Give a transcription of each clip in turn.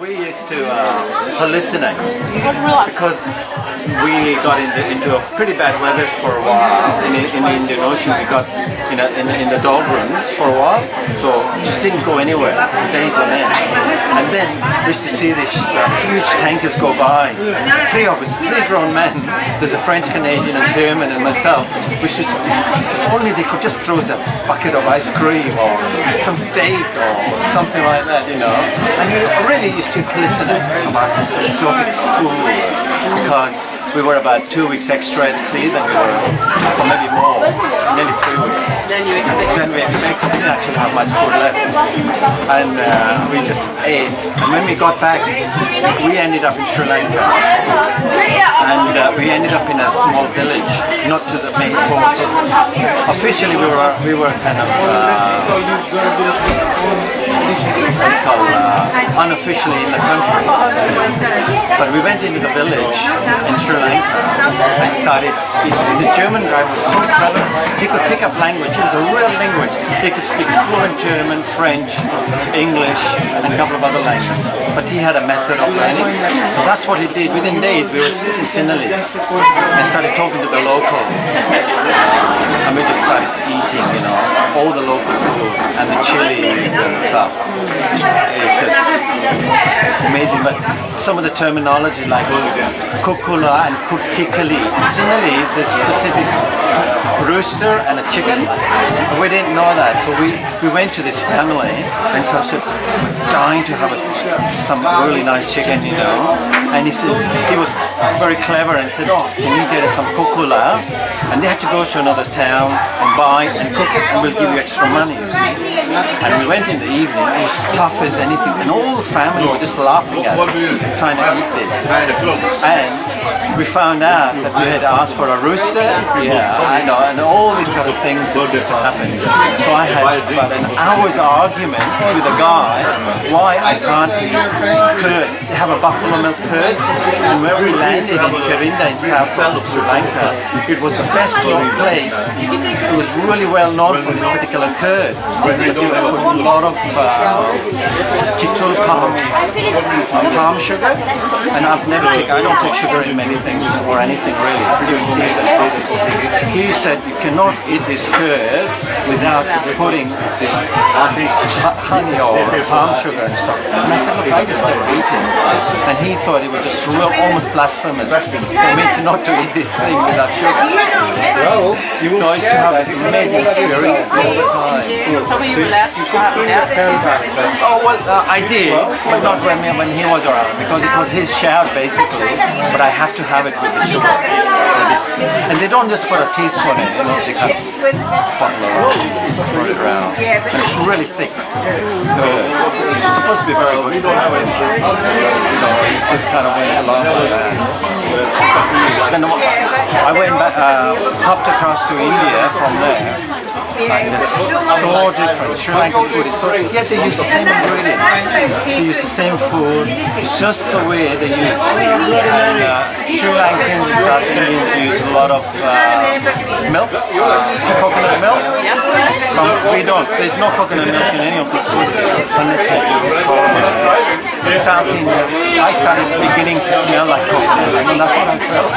We used to hallucinate because we got into a pretty bad weather for a while in the Indian Ocean. We got in the doldrums for a while, so just didn't go anywhere days on end. And then we used to see these huge tankers go by. Three of us, three grown men. There's a French, Canadian, and German, and myself. We used to say, if only they could just throw us a bucket of ice cream or some steak or something like that, you know. And we really used to hallucinate about this exotic food because we were about 2 weeks extra at sea than we were, or maybe more, nearly 3 weeks. Then you expect. Then we expected we didn't actually have much food left. And we just ate. And when we got back, we ended up in Sri Lanka. And we ended up in a small village, not to the main port. Officially we were kind of unofficially in the country. But we went into the village in Sri Lanka and started eating. This German guy was so clever. He could pick up language. He was a real linguist. He could speak fluent German, French, English, and a couple of other languages. But he had a method of learning. So that's what he did. Within days, we were sitting in Sinhalese and started talking to the locals. And we just started eating, you know, all the local food and the chilies and stuff. It's just amazing. But some of the terminology like kukula and kukikali. Sinhalese is specific rooster and a chicken. We didn't know that, so we went to this family and so dying to have some really nice chicken, you know. And he says he was very clever and said, "Oh, can you get us some kukula?" And they had to go to another town and buy and cook it, and we'll give you extra money. You see. And we went in the evening. It was tough as anything, and all the family were just laughing at us, trying to eat this. And we found out that we had asked for a rooster, yeah, I know, and all these sort of things just happened. So I had about an hour's argument with a guy why I can't eat curd. They have a buffalo milk curd, and where we landed in Kirinda in south of Sri Lanka, it was the best known place. It was really well known for this particular curd. You put a lot of chitul palm sugar, and I don't take sugar in many things or anything really, even teas and coffee. He said you cannot eat this curd without putting this honey or palm sugar and stuff. And I said, look, I just never eat it. And he thought it was just real, almost blasphemous for me not to eat this thing without sugar. So I used to have this amazing experience all the time. So were you allowed to try it without it? Oh, well, I did, but not when he was around, because it was his shout basically, but I had to have it with the sugar. And they don't just put a teaspoon in, you know, they kind of bottle around, pour it around. And it's really thick. It's supposed to be very good. So it's just kind of went along with that. Then I went back, hopped across to India from there. And it's so different. Sri Lankan food is so, yet they use the same ingredients. They use the same food, it's just the way they use it. And Sri Lankans and South Indians use a lot of milk, coconut milk. We don't. There's no coconut milk in any of this food unless they use coconut. In South India, I started beginning to smell like coconut, and that's what I felt.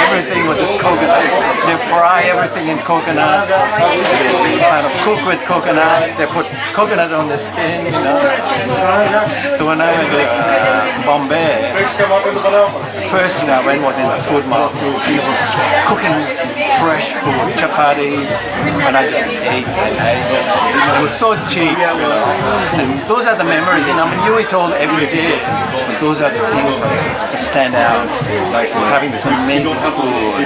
Everything was just coconut. They fry everything in coconut. They kind of cook with coconut. They put coconut on the skin, you know. So when I went to Bombay, first thing I went was in the food market. People cooking fresh food, chapatis, and I just ate and ate. It was so cheap, you know. And those are the memories. And I mean, you eat all every day, but those are the things that stand out. Like just having this amazing food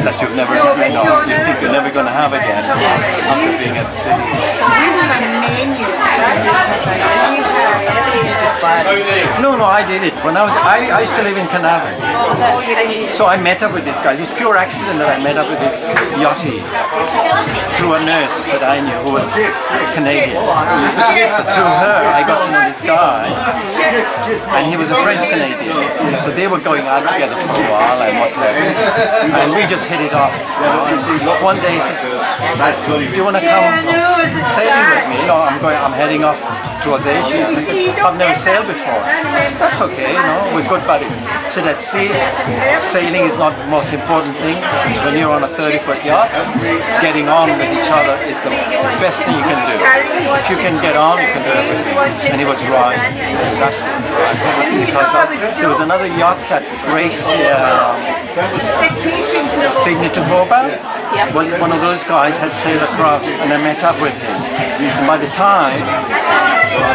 that you've never, you know, you think you're never going to have again after being at the city. We have a menu. No, I did it. When I used to live in Carnarvon. So I met up with this guy. It was pure accident that I met up with this yachty through a nurse that I knew who was Canadian. But through her, I got to know this guy, and he was a French Canadian. So they were going out together for a while and whatever. And we just hit it off. You know. One day he says, "Do you want to come sailing with me? You know, I'm heading off towards Asia. I said, I've never sailed before. That's okay, you know, we're good buddies. So at sea, sailing is not the most important thing. When you're on a 30-foot yacht, getting on with each other is the best thing you can do. If you can get on, you can do everything. And he was right. He was absolutely right. Because there was another yacht that raced Sydney to Hobart. Well, one of those guys had sailed across, and I met up with him. And by the time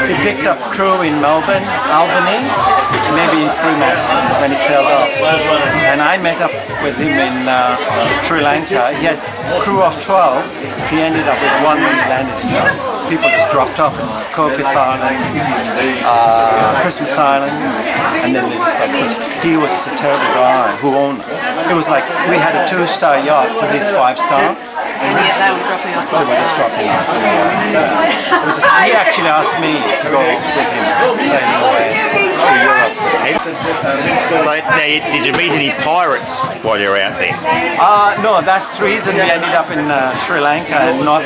he picked up crew in Melbourne, Albany, maybe in Fremantle when he sailed off. And I met up with him in Sri Lanka. He had a crew of 12. He ended up with one when he landed in Melbourne. People just dropped off in Cocos Island, Christmas Island, and then they just because he was just a terrible guy who owned it. It was like we had a 2-star yacht to his 5-star. And yet they were dropping off. They were just dropping off. He actually asked me to go with him sailing away to Europe. So now, did you meet any pirates while you were out there? No, that's the reason we ended up in Sri Lanka and not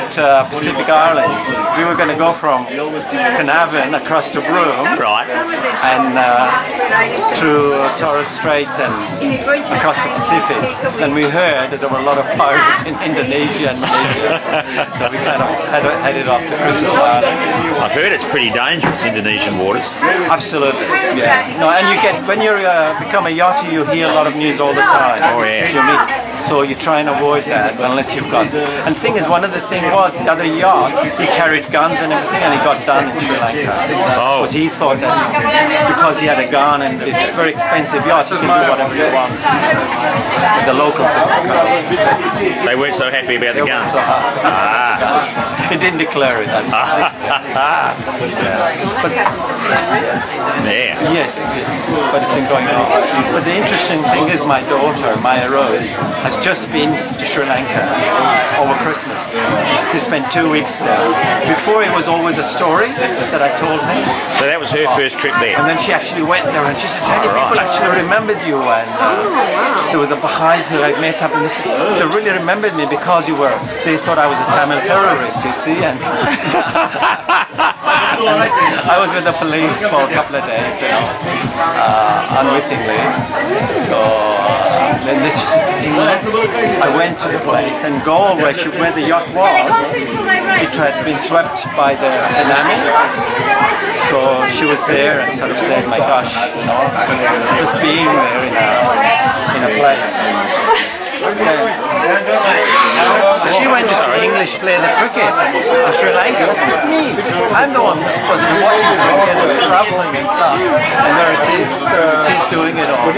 Pacific Islands. We were going to go from Carnarvon across to Broome, Right. and through Torres Strait and across the Pacific. And we heard that there were a lot of pirates in Indonesia and Malaysia, so we kind of headed off to Christmas Island. I've heard it's pretty dangerous, Indonesian waters. Absolutely, yeah. No, and you get when you become a yachty, you hear a lot of news all the time. Oh, yeah. You meet, so you try and avoid that unless you've got. And the thing is, one of the things was the other yacht, he carried guns and everything, and he got done in Sri Lanka. Oh. Because he thought that because he had a gun and this very expensive yacht, he can do whatever he wants. The locals just They weren't so happy about the guns. he didn't declare it. That's right. But, Yeah. yes, but it's been going on. But the interesting thing is my daughter, Maya Rose, has just been to Sri Lanka over Christmas. She spent 2 weeks there. Before it was always a story that I told her. So that was her first trip there. And then she actually went there and she said, Daddy, people actually remembered you. And there were the Baha'is who I met up and they really remembered me because they thought I was a Tamil terrorist, you see. And I was with the police for a couple of days, you know, unwittingly. So then this just I went to the place and Gaul, where the yacht was, it had been swept by the tsunami. So she was there and sort of said, my gosh, you know, just being there in a place. She went to see English play the cricket in Sri Lanka. That's just me. I'm the one who's supposed to be watching the cricket and traveling and stuff. And there it is. She's doing it all.